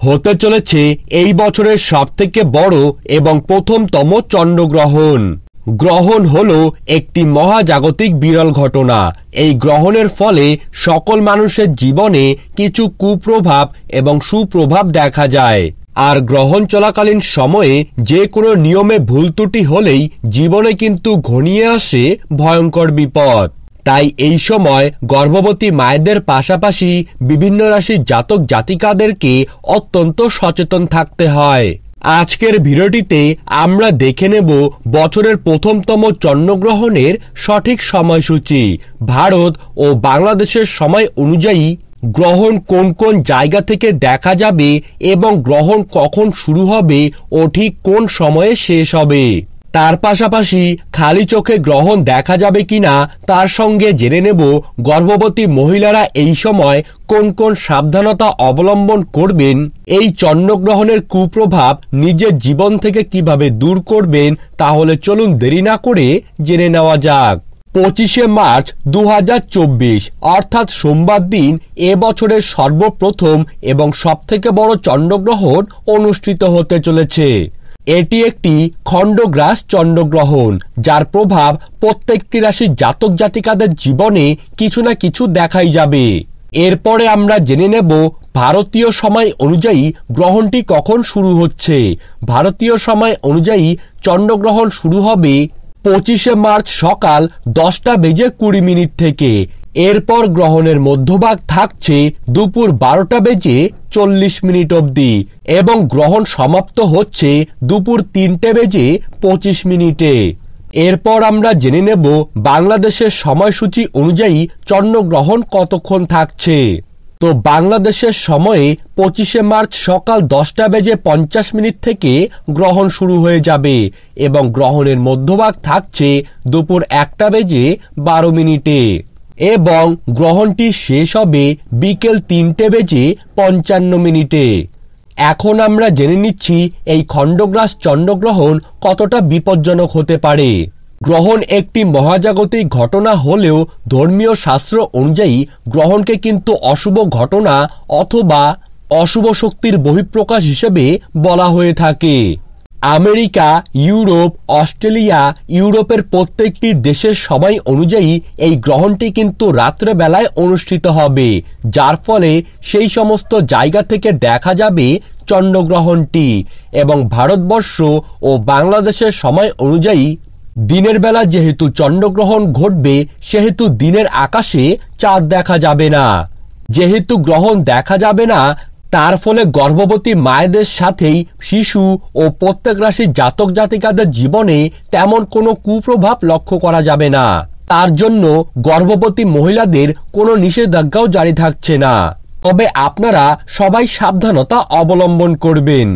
হতে চলেছে এই বছরের সবথেকে বড় এবং প্রথমতম চন্দ্রগ্রহণ। গ্রহণ হলো একটি মহাজাগতিক বিরল ঘটনা। এই গ্রহণের ফলে সকল মানুষের জীবনে কিছু কুপ্রভাব এবং সুপ্রভাব দেখা যায়। আর গ্রহণ চলাকালীন সময়ে যে কোনো নিয়মে ভুল ত্রুটি হলেই জীবনে কিন্তু ঘনিয়ে আসে ভয়ঙ্কর বিপদ। তাই এই সময় গর্ভবতী মায়েদের পাশাপাশি বিভিন্ন রাশির জাতক জাতিকাদেরকে অত্যন্ত সচেতন থাকতে হয়। আজকের ভিডিওটিতে আমরা দেখে নেব বছরের প্রথমতম চন্দ্রগ্রহণের সঠিক সময়সূচি, ভারত ও বাংলাদেশের সময় অনুযায়ী গ্রহণ কোন কোন জায়গা থেকে দেখা যাবে এবং গ্রহণ কখন শুরু হবে ও ঠিক কোন সময়ে শেষ হবে। তার পাশাপাশি খালি চোখে গ্রহণ দেখা যাবে কিনা তার সঙ্গে জেনে নেব গর্ভবতী মহিলারা এই সময় কোন কোন সাবধানতা অবলম্বন করবেন, এই চন্দ্রগ্রহণের কুপ্রভাব নিজের জীবন থেকে কিভাবে দূর করবেন। তাহলে চলুন দেরি না করে জেনে নেওয়া যাক। 25শে মার্চ 2024 অর্থাৎ সোমবার দিন এবছরের সর্বপ্রথম এবং সবথেকে বড় চন্দ্রগ্রহণ অনুষ্ঠিত হতে চলেছে। এটি একটি খণ্ডগ্রাস চন্দ্রগ্রহণ, যার প্রভাব প্রত্যেকটি রাশির জাতক জাতিকাদের জীবনে কিছু না কিছু দেখাই যাবে। এরপরে আমরা জেনে নেব ভারতীয় সময় অনুযায়ী গ্রহণটি কখন শুরু হচ্ছে। ভারতীয় সময় অনুযায়ী চন্দ্রগ্রহণ শুরু হবে 25শে মার্চ সকাল 10:20 থেকে। এরপর গ্রহণের মধ্যভাগ থাকছে দুপুর 12:40 অবধি এবং গ্রহণ সমাপ্ত হচ্ছে দুপুর 3:25। এরপর আমরা জেনে নেব বাংলাদেশের সময়সূচি অনুযায়ী চন্দ্রগ্রহণ কতক্ষণ থাকছে। তো বাংলাদেশের সময়ে 25শে মার্চ সকাল 10:50 থেকে গ্রহণ শুরু হয়ে যাবে এবং গ্রহণের মধ্যভাগ থাকছে দুপুর 1:12 এবং গ্রহণটি শেষ হবে বিকেল 3:55। এখন আমরা জেনে নিচ্ছি এই খণ্ডগ্রাস চন্দ্রগ্রহণ কতটা বিপজ্জনক হতে পারে। গ্রহণ একটি মহাজাগতিক ঘটনা হলেও ধর্মীয় শাস্ত্র অনুযায়ী গ্রহণকে কিন্তু অশুভ ঘটনা অথবা অশুভ শক্তির বহিঃপ্রকাশ হিসেবে বলা হয়ে থাকে। আমেরিকা, ইউরোপ, অস্ট্রেলিয়া, ইউরোপের প্রত্যেকটি দেশের সময় অনুযায়ী এই গ্রহণটি কিন্তু রাত্রেবেলায় অনুষ্ঠিত হবে, যার ফলে সেই সমস্ত জায়গা থেকে দেখা যাবে চন্দ্রগ্রহণটি। এবং ভারতবর্ষ ও বাংলাদেশের সময় অনুযায়ী দিনের বেলা যেহেতু চন্দ্রগ্রহণ ঘটবে সেহেতু দিনের আকাশে চাঁদ দেখা যাবে না। যেহেতু গ্রহণ দেখা যাবে না, তার ফলে গর্ভবতী মায়েদের সাথেই শিশু ও প্রত্যেক রাশির জাতক জাতিকাদের জীবনে তেমন কোনো কুপ্রভাব লক্ষ্য করা যাবে না। তার জন্য গর্ভবতী মহিলাদের কোনো নিষেধাজ্ঞাও জারি থাকছে না। তবে আপনারা সবাই সাবধানতা অবলম্বন করবেন।